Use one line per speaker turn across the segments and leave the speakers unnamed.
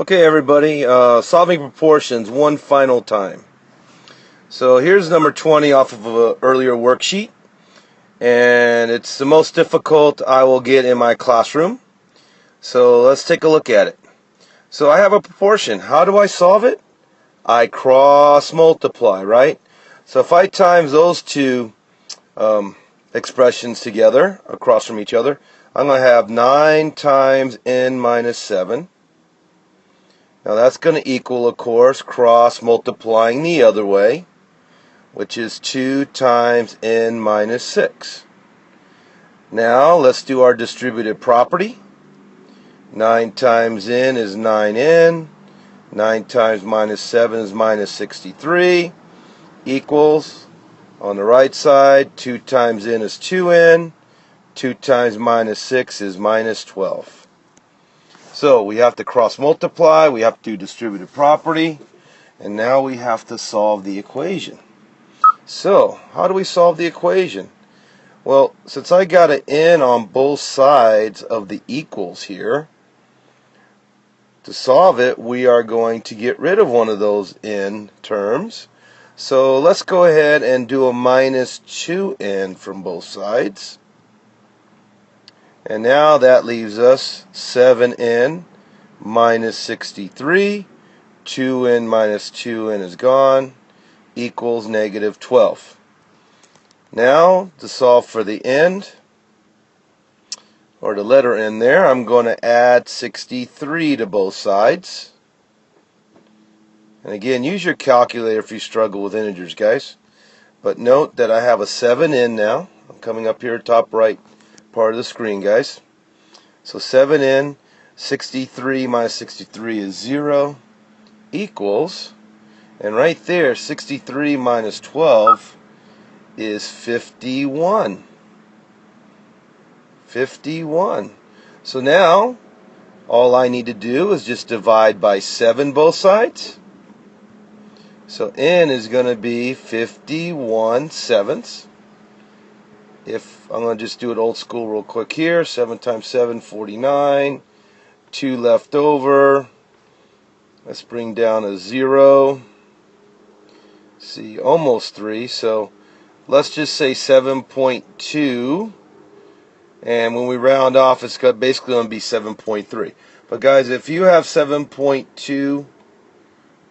Okay, everybody, solving proportions one final time. So here's number 20 off of an earlier worksheet, and it's the most difficult I will get in my classroom. So let's take a look at it. So I have a proportion. How do I solve it? I cross multiply, right? So if I times those two expressions together, across from each other, I'm going to have 9 times n minus 7. Now that's going to equal, of course, cross multiplying the other way, which is 2 times n minus 6. Now let's do our distributive property. 9 times n is 9n. 9 times minus 7 is minus 63. Equals, on the right side, 2 times n is 2n. 2 times minus 6 is minus 12. So we have to cross multiply, we have to do distributive property, and now we have to solve the equation. So how do we solve the equation? Well, since I got an n on both sides of the equals here, to solve it we are going to get rid of one of those n terms. So let's go ahead and do a minus 2n from both sides. And now that leaves us 7n minus 63. 2n minus 2n is gone, equals negative 12. Now, to solve for the end, or the letter n there, I'm going to add 63 to both sides. And again, use your calculator if you struggle with integers, guys. But note that I have a 7n now. I'm coming up here top right part of the screen, guys. So 7n, 63 minus 63 is 0, equals, and right there 63 minus 12 is 51. 51. So now all I need to do is just divide by 7 both sides. So n is going to be 51 sevenths. If I'm going to just do it old school real quick here, 7 times 7, 49. 2 left over. Let's bring down a 0. See, almost 3. So let's just say 7.2. And when we round off, it's basically going to be 7.3. But guys, if you have 7.2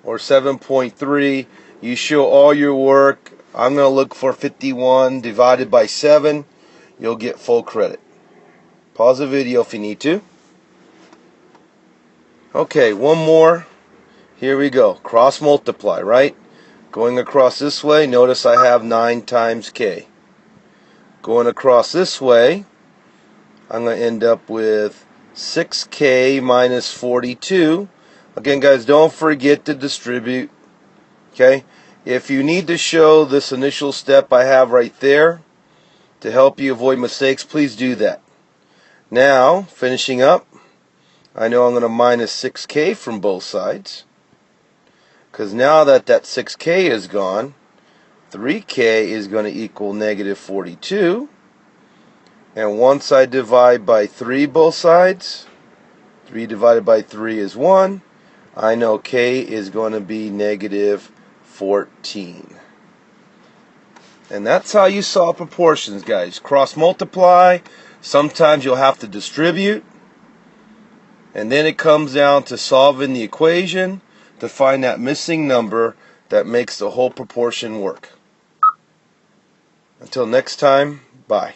or 7.3, you show all your work. I'm going to look for 51 divided by 7. You'll get full credit. Pause the video if you need to. Okay, one more. Here we go. Cross multiply, right? Going across this way, notice I have 9 times k. Going across this way, I'm going to end up with 6k minus 42. Again, guys, don't forget to distribute. Okay? If you need to show this initial step I have right there to help you avoid mistakes, please do that. Now, finishing up, I know I'm going to minus 6k from both sides, because now that 6k is gone, 3k is going to equal negative 42. And once I divide by 3 both sides, 3 divided by 3 is 1. I know k is going to be negative 14. And that's how you solve proportions, guys. Cross multiply. Sometimes you'll have to distribute. And then it comes down to solving the equation to find that missing number that makes the whole proportion work. Until next time, bye.